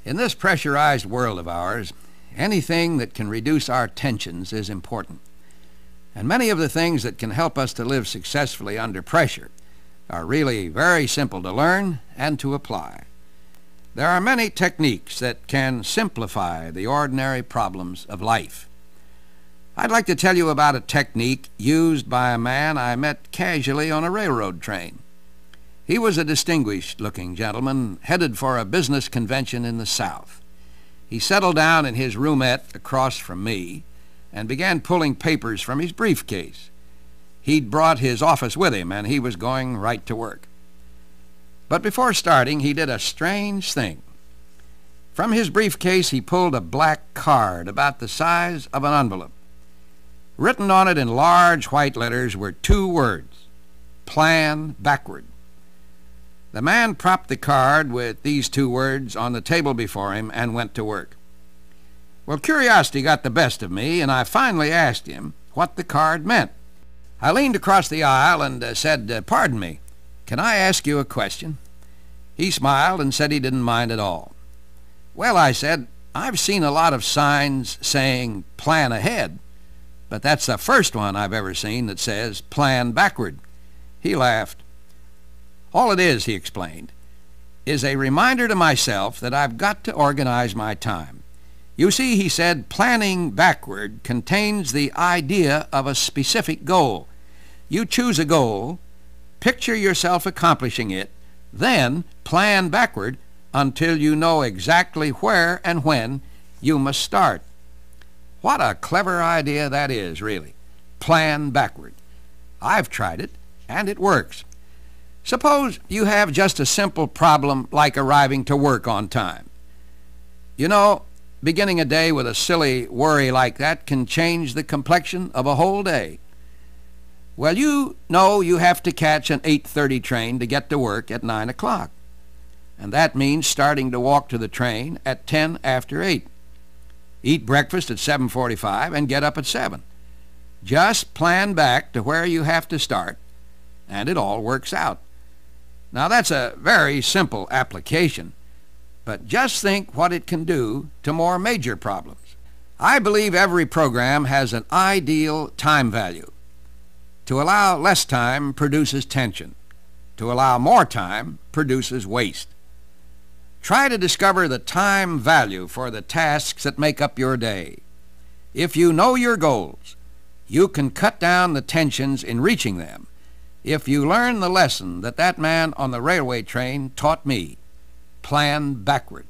In this pressurized world of ours, anything that can reduce our tensions is important. And many of the things that can help us to live successfully under pressure are really very simple to learn and to apply. There are many techniques that can simplify the ordinary problems of life. I'd like to tell you about a technique used by a man I met casually on a railroad train. He was a distinguished-looking gentleman headed for a business convention in the South. He settled down in his roomette across from me and began pulling papers from his briefcase. He'd brought his office with him, and he was going right to work. But before starting, he did a strange thing. From his briefcase, he pulled a black card about the size of an envelope. Written on it in large white letters were two words: Plan Backward. The man propped the card with these two words on the table before him and went to work. Well, curiosity got the best of me, and I finally asked him what the card meant. I leaned across the aisle and said, "Pardon me, can I ask you a question?" He smiled and said he didn't mind at all. "Well," I said, "I've seen a lot of signs saying plan ahead, but that's the first one I've ever seen that says plan backward." He laughed. "All it is," he explained, "is a reminder to myself that I've got to organize my time. You see," he said, "planning backward contains the idea of a specific goal. You choose a goal, picture yourself accomplishing it, then plan backward until you know exactly where and when you must start." What a clever idea that is, really. Plan backward. I've tried it, and it works. Suppose you have just a simple problem like arriving to work on time. You know, beginning a day with a silly worry like that can change the complexion of a whole day. Well, you know you have to catch an 8:30 train to get to work at 9 o'clock. And that means starting to walk to the train at 10 after 8. Eat breakfast at 7:45 and get up at 7. Just plan back to where you have to start, and it all works out. Now, that's a very simple application, but just think what it can do to more major problems. I believe every program has an ideal time value. To allow less time produces tension. To allow more time produces waste. Try to discover the time value for the tasks that make up your day. If you know your goals, you can cut down the tensions in reaching them. If you learn the lesson that man on the railway train taught me, plan backward.